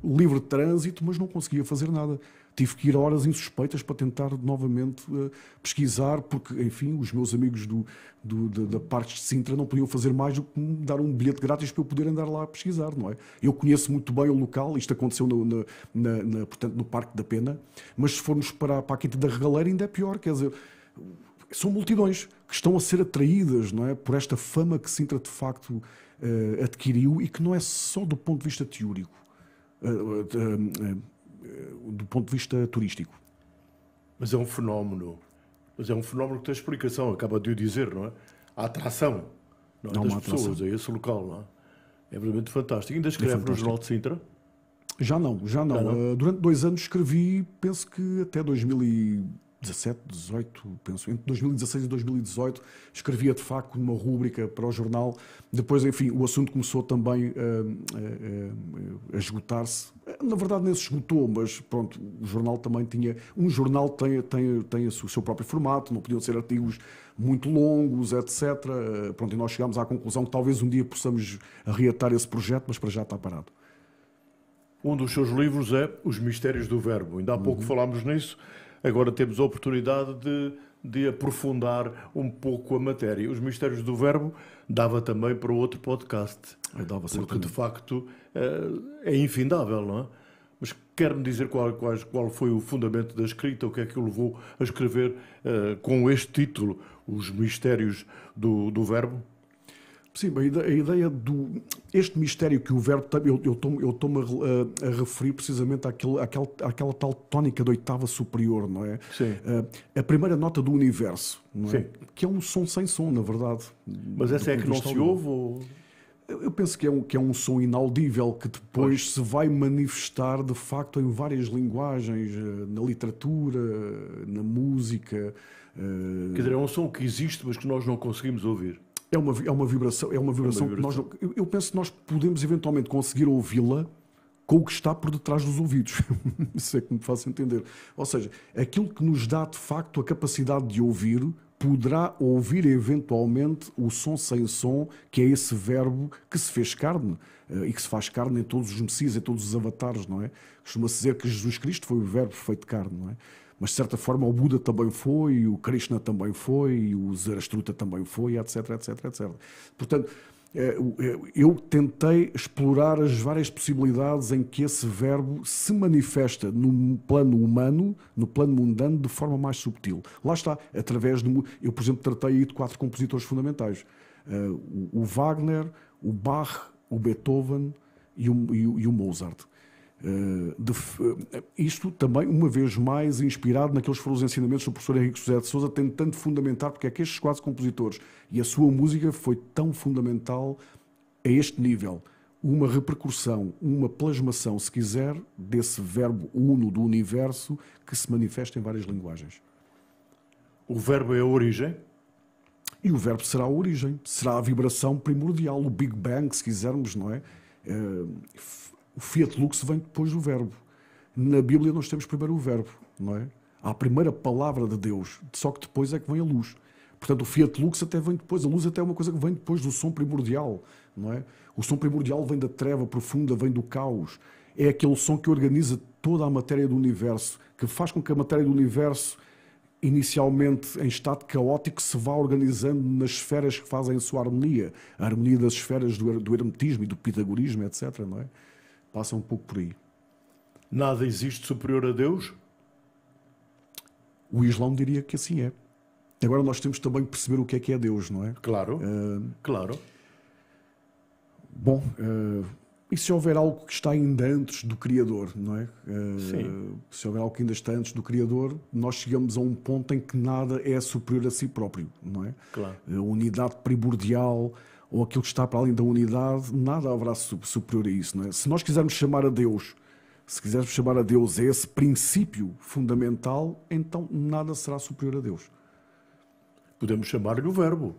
livre trânsito, mas não conseguia fazer nada. Tive que ir a horas insuspeitas para tentar novamente pesquisar, porque, enfim, os meus amigos da parte de Sintra não podiam fazer mais do que me dar um bilhete grátis para eu poder andar lá a pesquisar, não é? Eu conheço muito bem o local, isto aconteceu portanto, no Parque da Pena, mas se formos para a Quinta da Regaleira ainda é pior, quer dizer, são multidões que estão a ser atraídas, não é, por esta fama que Sintra de facto adquiriu e que não é só do ponto de vista teórico, do ponto de vista turístico. Mas é um fenómeno. Mas é um fenómeno que tem explicação, acaba de o dizer, não é? A atração, não é? Das pessoas a esse local, não é? É verdadeiramente fantástico. Ainda escreve no Jornal de Sintra? Já não. Durante 2 anos escrevi, penso que até 2017, 18, penso, entre 2016 e 2018, escrevia de facto numa rúbrica para o jornal. Depois, enfim, o assunto começou também a esgotar-se. Na verdade, nem se esgotou, mas pronto, o jornal também tinha... Um jornal tem o seu próprio formato, não podiam ser artigos muito longos, etc. Pronto, e nós chegámos à conclusão que talvez um dia possamos reatar esse projeto, mas para já está parado. Um dos seus livros é Os Mistérios do Verbo. Ainda há pouco falámos nisso. Agora temos a oportunidade de aprofundar um pouco a matéria. Os Mistérios do Verbo dava também para outro podcast. Porque, de facto, é infindável, não é? Mas quer-me dizer qual foi o fundamento da escrita, o que é que o levou a escrever com este título, Os Mistérios do Verbo? Sim, a ideia este mistério que o verbo tem, eu estou-me a referir precisamente àquela tal tónica da oitava superior, não é? Sim. A primeira nota do universo, não é? Sim. Que é um som sem som, na verdade. Mas essa é que não se ouve? Ou... Eu penso que é um som inaudível que depois se vai manifestar de facto em várias linguagens, na literatura, na música. Quer dizer, é um som que existe, mas que nós não conseguimos ouvir. É uma vibração que nós não, eu penso que nós podemos eventualmente conseguir ouvi-la com o que está por detrás dos ouvidos. Isso é que me faz entender. Ou seja, aquilo que nos dá de facto a capacidade de ouvir poderá ouvir eventualmente o som sem som, que é esse verbo que se fez carne e que se faz carne em todos os Messias, em todos os avatares, não é? Costuma-se dizer que Jesus Cristo foi o verbo feito carne, não é? Mas, de certa forma, o Buda também foi, o Krishna também foi, o Zarastruta também foi, etc, etc, etc. Portanto, eu tentei explorar as várias possibilidades em que esse verbo se manifesta no plano humano, no plano mundano, de forma mais subtil. Lá está, através de... Eu, por exemplo, tratei aí de 4 compositores fundamentais. O Wagner, o Bach, o Beethoven e o Mozart. Isto também, uma vez mais, inspirado naqueles foram os ensinamentos do professor Henrique José de Sousa, tentando fundamentar porque é que estes 4 compositores e a sua música foi tão fundamental a este nível. Uma repercussão, uma plasmação, se quiser, desse verbo uno do universo que se manifesta em várias linguagens. O verbo é a origem? E o verbo será a origem, será a vibração primordial, o Big Bang, se quisermos, não é? O Fiat Lux vem depois do verbo. Na Bíblia nós temos primeiro o verbo, não é? Há a primeira palavra de Deus, só que depois é que vem a luz. Portanto, o Fiat Lux até vem depois, a luz até é uma coisa que vem depois do som primordial, não é? O som primordial vem da treva profunda, vem do caos. É aquele som que organiza toda a matéria do universo, que faz com que a matéria do universo inicialmente em estado caótico, se vá organizando nas esferas que fazem a sua harmonia. A harmonia das esferas do hermetismo e do pitagorismo, etc. Não é? Passa um pouco por aí. Nada existe superior a Deus? O Islão diria que assim é. Agora nós temos também que perceber o que é Deus, não é? Claro, claro. Bom, e se houver algo que está ainda antes do Criador, não é? Sim. Se houver algo que ainda está antes do Criador, nós chegamos a um ponto em que nada é superior a si próprio, não é? Claro. A unidade primordial ou aquilo que está para além da unidade, nada haverá superior a isso, não é? Se nós quisermos chamar a Deus, a esse princípio fundamental, então nada será superior a Deus. Podemos chamar-lhe o Verbo.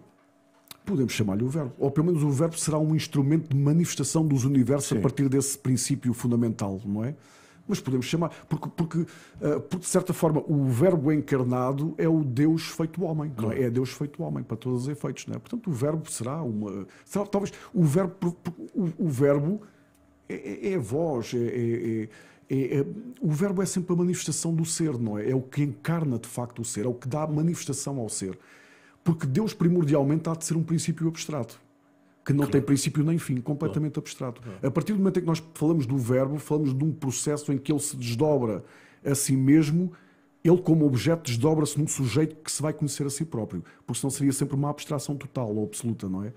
Podemos chamar-lhe o Verbo. Ou pelo menos o Verbo será um instrumento de manifestação dos universos. Sim. A partir desse princípio fundamental, não é? Mas podemos chamar... Porque de certa forma, o Verbo encarnado é o Deus feito homem. Não é? É Deus feito homem, para todos os efeitos. Não é? Portanto, o Verbo será uma... talvez o Verbo é a voz, o Verbo é sempre a manifestação do ser, não é? É o que encarna de facto o ser, é o que dá manifestação ao ser. Porque Deus primordialmente há de ser um princípio abstrato, que não tem princípio nem fim, completamente abstrato. A partir do momento em que nós falamos do Verbo, falamos de um processo em que ele se desdobra a si mesmo, ele como objeto desdobra-se num sujeito que se vai conhecer a si próprio, porque senão seria sempre uma abstração total ou absoluta, não é?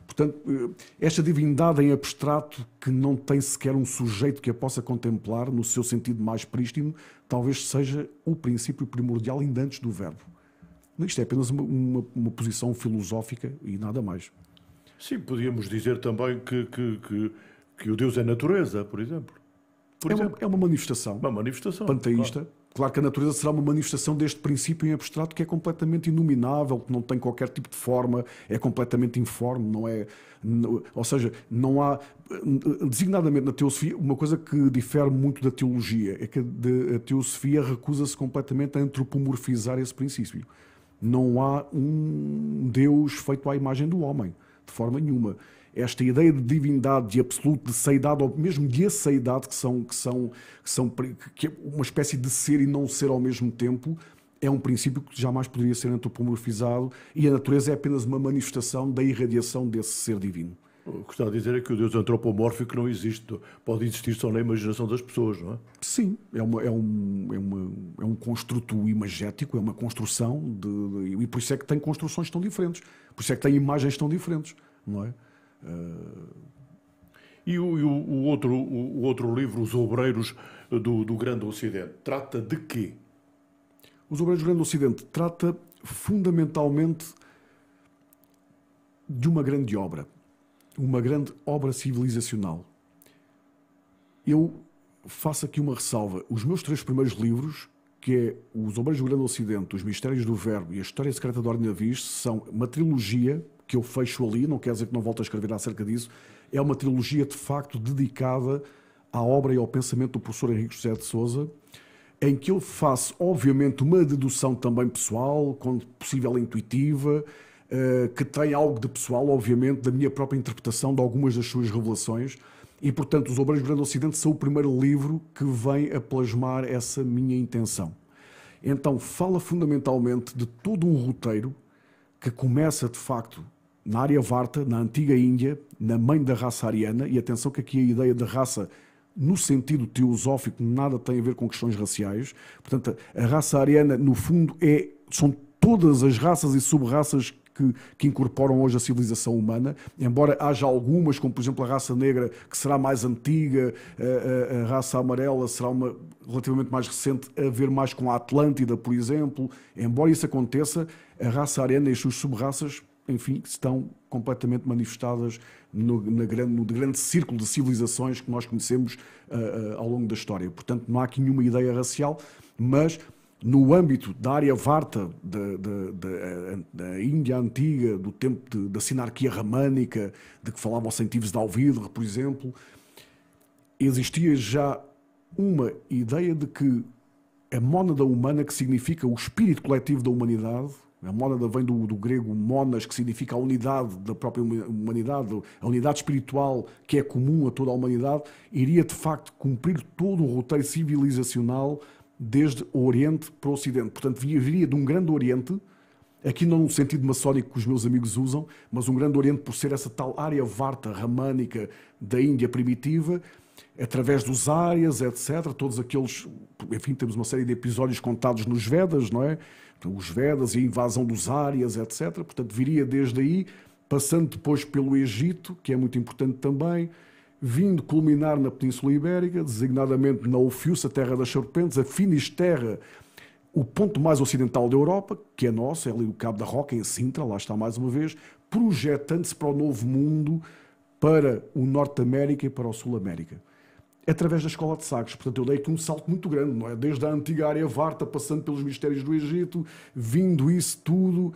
Portanto, esta divindade em abstrato, que não tem sequer um sujeito que a possa contemplar, no seu sentido mais prístino, talvez seja o princípio primordial ainda antes do Verbo. Isto é apenas uma posição filosófica e nada mais. Sim, podíamos dizer também que o Deus é natureza, por exemplo. É uma manifestação. Uma manifestação. Panteísta. Claro que a natureza será uma manifestação deste princípio em abstrato que é completamente inominável, que não tem qualquer tipo de forma, é completamente informe, não é... Ou seja, não há... Designadamente na teosofia, uma coisa que difere muito da teologia é que a teosofia recusa-se completamente a antropomorfizar esse princípio. Não há um Deus feito à imagem do homem, de forma nenhuma. Esta ideia de divindade, de absoluto, de seidade, ou mesmo de aceidade, que é uma espécie de ser e não ser ao mesmo tempo, é um princípio que jamais poderia ser antropomorfizado, e a natureza é apenas uma manifestação da irradiação desse ser divino. O que está a dizer é que o Deus antropomórfico não existe, pode existir só na imaginação das pessoas, não é? Sim, é um construto imagético, é uma construção, e por isso é que tem construções tão diferentes, por isso é que tem imagens tão diferentes, não é? E o outro livro, Os Obreiros do Grande Ocidente, trata de quê? Os Obreiros do Grande Ocidente trata fundamentalmente de uma grande obra civilizacional. Eu faço aqui uma ressalva. Os meus 3 primeiros livros, que é Os Obreiros do Grande Ocidente, Os Mistérios do Verbo e A História Secreta de Ordem Navis, são uma trilogia que eu fecho ali, não quer dizer que não volto a escrever acerca disso, é uma trilogia de facto dedicada à obra e ao pensamento do professor Henrique José de Sousa, em que eu faço, obviamente, uma dedução também pessoal, quando possível intuitiva, que tem algo de pessoal, obviamente, da minha própria interpretação de algumas das suas revelações, e, portanto, Os Obreiros do Grande Ocidente são o primeiro livro que vem a plasmar essa minha intenção. Então, fala fundamentalmente de todo um roteiro que começa, de facto, na Aryavarta, na antiga Índia, na mãe da raça ariana, e atenção que aqui a ideia de raça, no sentido teosófico, nada tem a ver com questões raciais. Portanto, a raça ariana, no fundo, são todas as raças e sub-raças que incorporam hoje a civilização humana, embora haja algumas, como por exemplo a raça negra, que será mais antiga, a raça amarela será uma relativamente mais recente, a ver mais com a Atlântida, por exemplo. Embora isso aconteça, a raça ariana e as suas sub-raças, enfim, estão completamente manifestadas no grande círculo de civilizações que nós conhecemos ao longo da história. Portanto, não há aqui nenhuma ideia racial, mas no âmbito da Aryavarta, da Índia antiga, do tempo da sinarquia ramânica, de que falava o Saint-Yves d'Alvidre, por exemplo, existia já uma ideia de que a mónada humana, que significa o espírito coletivo da humanidade, a mónada vem do grego monas, que significa a unidade da própria humanidade, a unidade espiritual que é comum a toda a humanidade, iria de facto cumprir todo um roteiro civilizacional desde o Oriente para o Ocidente. Portanto, viria de um grande Oriente, aqui não no sentido maçónico que os meus amigos usam, mas um grande Oriente por ser essa tal área varta, ramânica da Índia primitiva, através dos Árias, etc. Todos aqueles... Enfim, temos uma série de episódios contados nos Vedas, não é? Os Vedas e a invasão dos Árias, etc. Portanto, viria desde aí, passando depois pelo Egito, que é muito importante também, vindo culminar na Península Ibérica, designadamente na Ofiúça, terra das serpentes, a Finisterra, o ponto mais ocidental da Europa, que é nosso, é ali o Cabo da Roca, em Sintra, lá está mais uma vez, projetando-se para o Novo Mundo, para o Norte América e para o Sul América. Através da Escola de Sagres. Portanto, eu dei aqui um salto muito grande, não é? Desde a antiga área varta, passando pelos mistérios do Egito, vindo isso tudo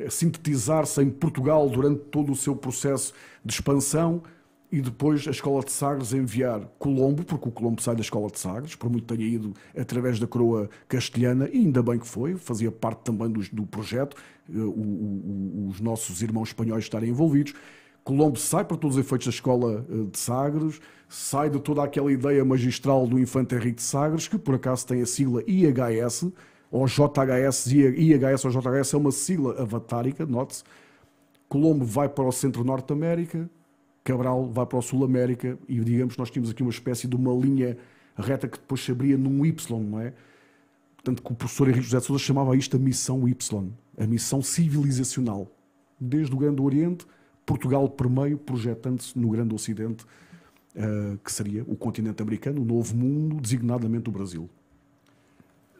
a sintetizar-se em Portugal durante todo o seu processo de expansão, e depois a Escola de Sagres enviar Colombo, porque o Colombo sai da Escola de Sagres, por muito tenha ido através da coroa castelhana, e ainda bem que foi, fazia parte também do projeto, os nossos irmãos espanhóis estarem envolvidos. Colombo sai para todos os efeitos da Escola de Sagres, sai de toda aquela ideia magistral do Infante Henrique de Sagres, que por acaso tem a sigla IHS, ou JHS, IHS ou JHS é uma sigla avatárica, note-se. Colombo vai para o centro Norte América, Cabral vai para o Sul América, e digamos que nós tínhamos aqui uma espécie de uma linha reta que depois se abria num Y, não é? Portanto, que o professor Henrique José de Sousa chamava isto a missão Y, a missão civilizacional. Desde o Grande Oriente, Portugal por meio, projetando-se no Grande Ocidente, que seria o continente americano, o Novo Mundo, designadamente o Brasil.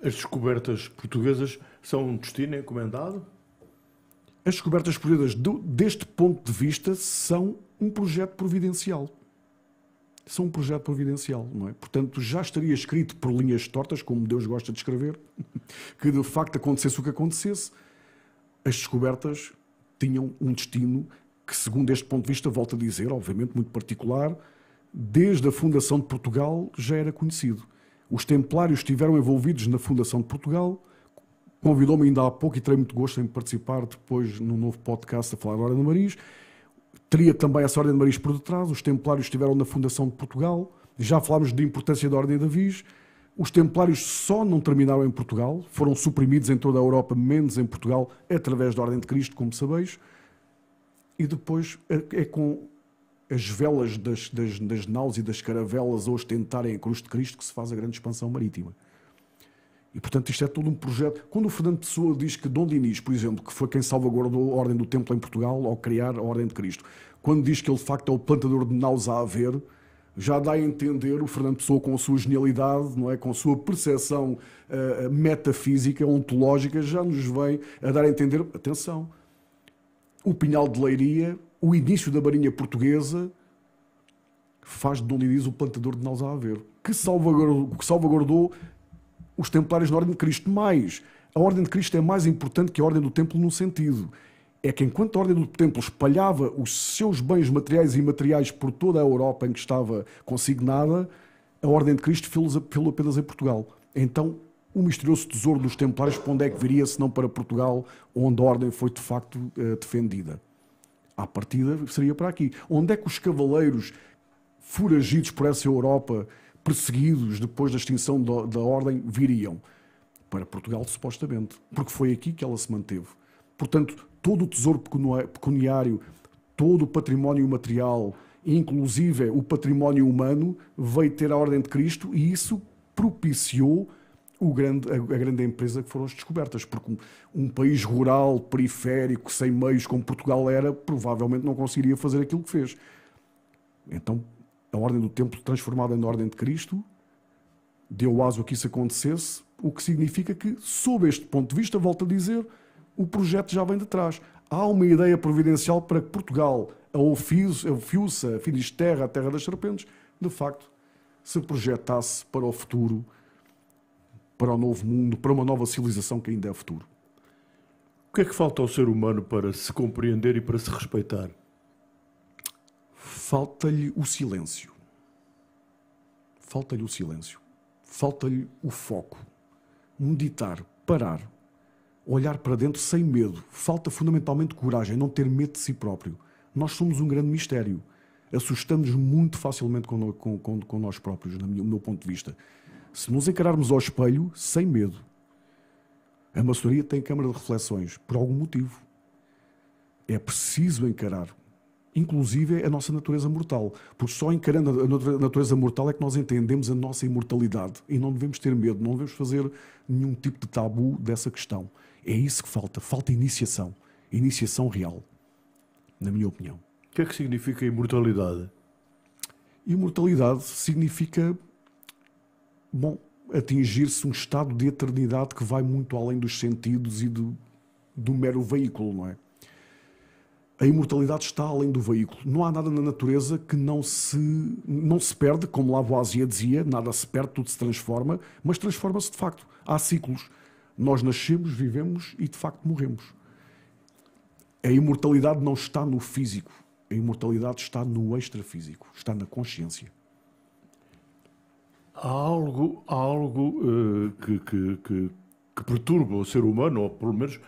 As descobertas portuguesas são um destino encomendado? As descobertas portuguesas, deste ponto de vista, são um projeto providencial. São um projeto providencial, não é? Portanto, já estaria escrito por linhas tortas, como Deus gosta de escrever, que de facto acontecesse o que acontecesse, as descobertas tinham um destino que, segundo este ponto de vista, volto a dizer, obviamente muito particular, desde a fundação de Portugal já era conhecido. Os templários estiveram envolvidos na fundação de Portugal. Convidou-me ainda há pouco e terei muito gosto em participar depois num novo podcast a falar da Ordem de Maris. Teria também essa Ordem de Maris por detrás. Os templários estiveram na fundação de Portugal. Já falámos da importância da Ordem de Avis. Os templários só não terminaram em Portugal. Foram suprimidos em toda a Europa, menos em Portugal, através da Ordem de Cristo, como sabeis. E depois é com as velas das naus e das caravelas a ostentarem a cruz de Cristo que se faz a grande expansão marítima. E, portanto, isto é todo um projeto. Quando o Fernando Pessoa diz que Dom Dinis, por exemplo, que foi quem salvaguardou a Ordem do Templo em Portugal ao criar a Ordem de Cristo, quando diz que ele, de facto, é o plantador de naus a haver, já dá a entender o Fernando Pessoa com a sua genialidade, não é? Com a sua percepção metafísica, ontológica, já nos vem a dar a entender, atenção, o Pinhal de Leiria, o início da Marinha Portuguesa, faz de Dom Dinis o plantador de naus a haver, que salvaguardou os templários na Ordem de Cristo. Mas a Ordem de Cristo é mais importante que a Ordem do Templo num sentido. É que enquanto a Ordem do Templo espalhava os seus bens materiais e imateriais por toda a Europa em que estava consignada, a Ordem de Cristo fê-lo apenas em Portugal. Então, o misterioso tesouro dos templários, para onde é que viria, se não para Portugal, onde a Ordem foi de facto defendida? À partida, seria para aqui. Onde é que os cavaleiros foragidos por essa Europa, perseguidos depois da extinção da Ordem, viriam? Para Portugal, supostamente. Porque foi aqui que ela se manteve. Portanto, todo o tesouro pecuniário, todo o património material, inclusive o património humano, veio ter a Ordem de Cristo, e isso propiciou a grande empresa que foram as descobertas. Porque um país rural, periférico, sem meios, como Portugal era, provavelmente não conseguiria fazer aquilo que fez. Então, a Ordem do Templo, transformada na Ordem de Cristo, deu aso a que isso acontecesse, o que significa que, sob este ponto de vista, volto a dizer, o projeto já vem de trás. Há uma ideia providencial para que Portugal, a Ofiúça, a Finisterra, a Terra das Serpentes, de facto, se projetasse para o futuro, para o novo mundo, para uma nova civilização que ainda é futuro. O que é que falta ao ser humano para se compreender e para se respeitar? Falta-lhe o silêncio. Falta-lhe o silêncio. Falta-lhe o foco. Meditar, parar, olhar para dentro sem medo. Falta fundamentalmente coragem, não ter medo de si próprio. Nós somos um grande mistério. Assustamos muito facilmente com nós próprios, no meu ponto de vista. Se nos encararmos ao espelho, sem medo. A maçonaria tem câmara de reflexões, por algum motivo. É preciso encarar, inclusive a nossa natureza mortal. Porque só encarando a natureza mortal é que nós entendemos a nossa imortalidade. E não devemos ter medo, não devemos fazer nenhum tipo de tabu dessa questão. É isso que falta. Falta iniciação. Iniciação real, na minha opinião. O que é que significa imortalidade? Imortalidade significa, bom, atingir-se um estado de eternidade que vai muito além dos sentidos e do mero veículo, não é? A imortalidade está além do veículo. Não há nada na natureza que não se perde, como Lavoisier dizia, nada se perde, tudo se transforma, mas transforma-se de facto. Há ciclos. Nós nascemos, vivemos e de facto morremos. A imortalidade não está no físico. A imortalidade está no extrafísico, está na consciência. Há algo que perturba o ser humano, ou pelo menos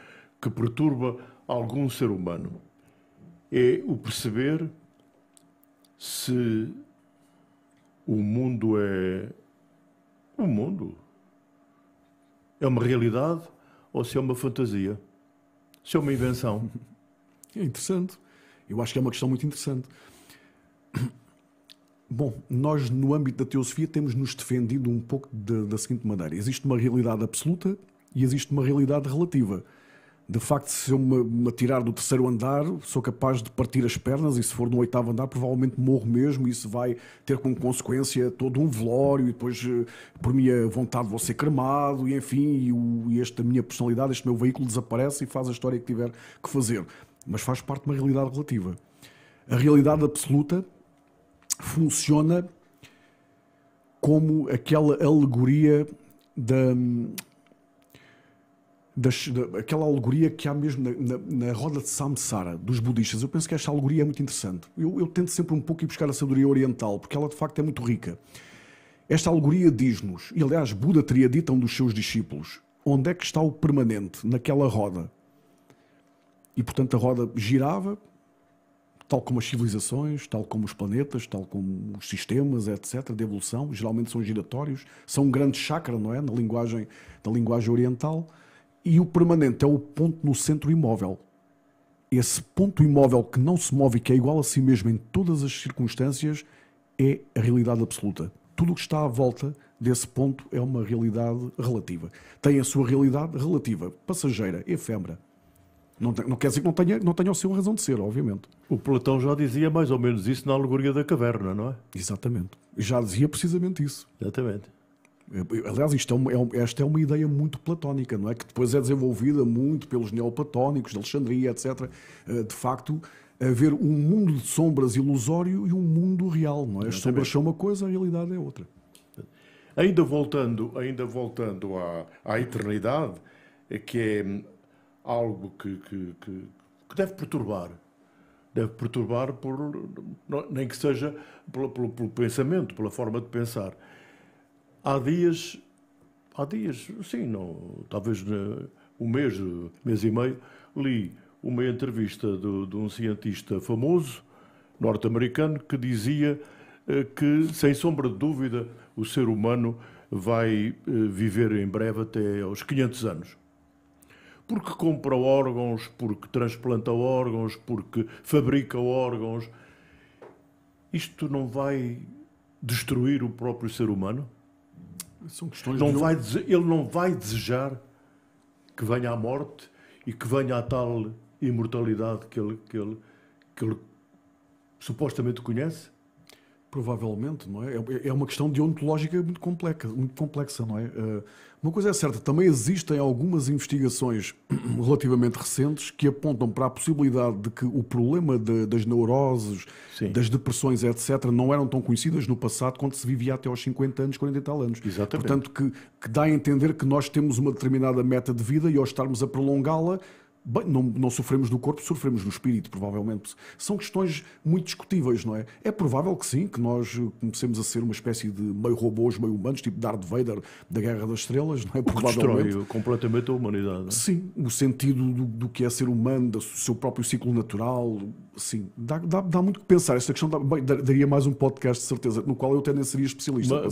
que perturba algum ser humano. É o perceber se o mundo é uma realidade ou se é uma fantasia, se é uma invenção. É interessante. Eu acho que é uma questão muito interessante. Bom, nós no âmbito da teosofia temos nos defendido um pouco da seguinte maneira. Existe uma realidade absoluta e existe uma realidade relativa. De facto, se eu me atirar do 3º andar, sou capaz de partir as pernas e se for no 8º andar, provavelmente morro mesmo e isso vai ter como consequência todo um velório e depois, por minha vontade, vou ser cremado e enfim, a minha personalidade, este meu veículo desaparece e faz a história que tiver que fazer. Mas faz parte de uma realidade relativa. A realidade absoluta funciona como aquela alegoria aquela alegoria que há mesmo na roda de Samsara, dos budistas. Eu penso que esta alegoria é muito interessante. Eu tento sempre um pouco ir buscar a sabedoria oriental, porque ela de facto é muito rica. Esta alegoria diz-nos, e aliás Buda teria dito a um dos seus discípulos, onde é que está o permanente naquela roda? E portanto a roda girava, tal como as civilizações, tal como os planetas, tal como os sistemas, etc., de evolução, geralmente são giratórios, são um grande chakra, não é? Na linguagem oriental. E o permanente é o ponto no centro imóvel. Esse ponto imóvel que não se move e que é igual a si mesmo em todas as circunstâncias é a realidade absoluta. Tudo o que está à volta desse ponto é uma realidade relativa. Tem a sua realidade relativa, passageira, efêmera. Não quer dizer que não tenha a sua razão de ser, obviamente. O Platão já dizia mais ou menos isso na alegoria da caverna, não é? Exatamente. Já dizia precisamente isso. Exatamente. Aliás, esta é uma ideia muito platónica, não é? Que depois é desenvolvida muito pelos neoplatónicos de Alexandria, etc. De facto, haver um mundo de sombras ilusório e um mundo real, não é? As sombras são uma coisa, a realidade é outra. Ainda voltando à eternidade, que é algo que deve perturbar. Deve perturbar, nem que seja pelo pensamento, pela forma de pensar. Há dias, sim, não, talvez um mês e meio, li uma entrevista de um cientista famoso, norte-americano, que dizia que, sem sombra de dúvida, o ser humano vai viver em breve até aos 500 anos. Porque compra órgãos, porque transplanta órgãos, porque fabrica órgãos. Isto não vai destruir o próprio ser humano? São questões ele não vai desejar que venha a morte e que venha a tal imortalidade que ele supostamente conhece? Provavelmente, não é? É uma questão deontológica muito complexa, não é? Uma coisa é certa, também existem algumas investigações relativamente recentes que apontam para a possibilidade de que o problema das neuroses, sim, das depressões, etc., não eram tão conhecidas no passado quando se vivia até aos 50 anos, 40 e tal anos. Exatamente. Portanto, que dá a entender que nós temos uma determinada meta de vida e ao estarmos a prolongá-la, bem, não sofremos no corpo, sofremos no espírito, provavelmente. São questões muito discutíveis, não é? É provável que sim, que nós comecemos a ser uma espécie de meio robôs, meio humanos, tipo Darth Vader da Guerra das Estrelas, não é? O que destrói completamente a humanidade. Não é? Sim, o sentido do que é ser humano, do seu próprio ciclo natural, Sim, dá muito que pensar. Esta questão daria mais um podcast, de certeza, no qual eu até nem seria especialista.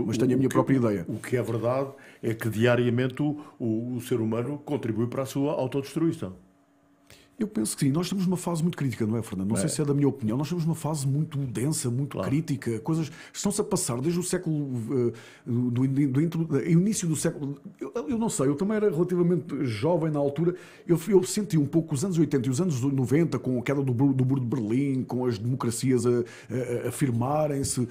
Mas tenho a minha própria ideia. O que é verdade é que diariamente o ser humano contribui para a sua autodestruição. Eu penso que sim. Nós temos uma fase muito crítica, não é, Fernando? Não sei se é da minha opinião. Nós temos uma fase muito densa, muito crítica. Coisas estão-se a passar desde o século... do início do século... Eu não sei. Eu também era relativamente jovem na altura. Eu senti um pouco os anos 80 e os anos 90, com a queda do Muro de Berlim, com as democracias a afirmarem-se,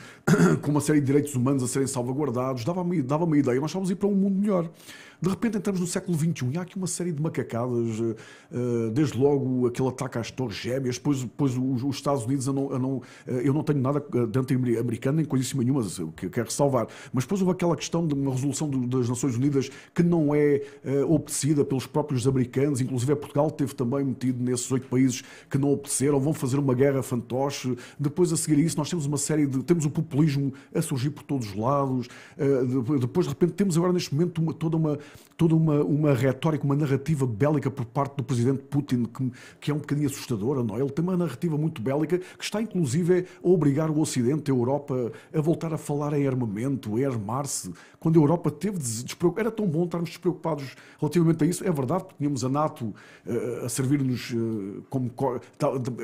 com uma série de direitos humanos a serem salvaguardados. Dava-me a ideia. Nós estávamos a ir para um mundo melhor. De repente entramos no século XXI e há aqui uma série de macacadas, desde logo aquele ataque às Torres Gêmeas, depois os Estados Unidos, eu não tenho nada de anti-americano, nem coisíssima nenhuma, que eu quero ressalvar, mas depois houve aquela questão de uma resolução das Nações Unidas que não é obedecida pelos próprios americanos, inclusive Portugal teve também metido nesses 8 países que não obedeceram, vão fazer uma guerra fantoche. Depois a seguir a isso nós temos temos o populismo a surgir por todos os lados, depois de repente temos agora neste momento toda uma retórica, uma narrativa bélica por parte do presidente Putin que é um bocadinho assustadora, não é? Ele tem uma narrativa muito bélica que está inclusive a obrigar o Ocidente, a Europa, a voltar a falar em armamento, a armar-se, quando a Europa teve despreocupada. Era tão bom estarmos despreocupados relativamente a isso. É verdade, porque tínhamos a NATO a servir-nos como...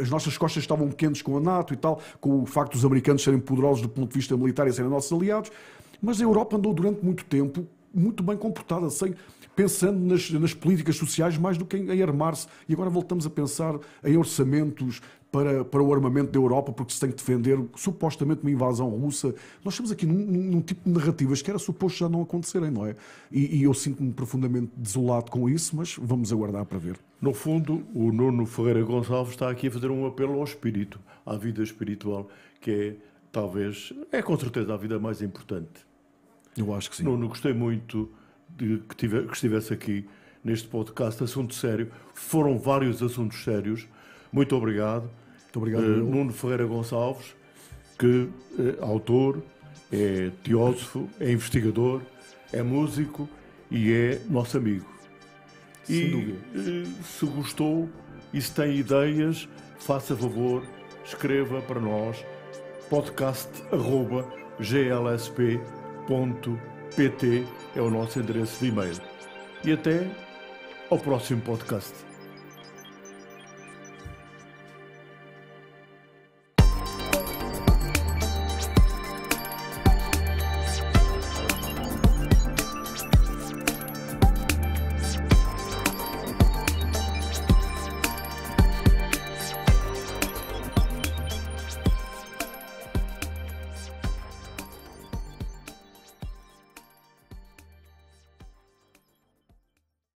As nossas costas estavam quentes com a NATO e tal, com o facto dos americanos serem poderosos do ponto de vista militar e serem nossos aliados, mas a Europa andou durante muito tempo muito bem comportada, pensando nas políticas sociais mais do que em armar-se. E agora voltamos a pensar em orçamentos para o armamento da Europa, porque se tem que defender supostamente uma invasão russa. Nós estamos aqui num tipo de narrativas que era suposto já não acontecerem, não é? E eu sinto-me profundamente desolado com isso, mas vamos aguardar para ver. No fundo, o Nuno Ferreira Gonçalves está aqui a fazer um apelo ao espírito, à vida espiritual, que é com certeza a vida mais importante. Eu acho que sim. Nuno, gostei muito de que estivesse aqui neste podcast. Assunto sério. Foram vários assuntos sérios. Muito obrigado. Muito obrigado. Nuno Ferreira Gonçalves, que é autor, é teósofo, é investigador, é músico e é nosso amigo. E se gostou e se tem ideias, faça favor, escreva para nós podcast@glsp.pt é o nosso endereço de e-mail. E até ao próximo podcast.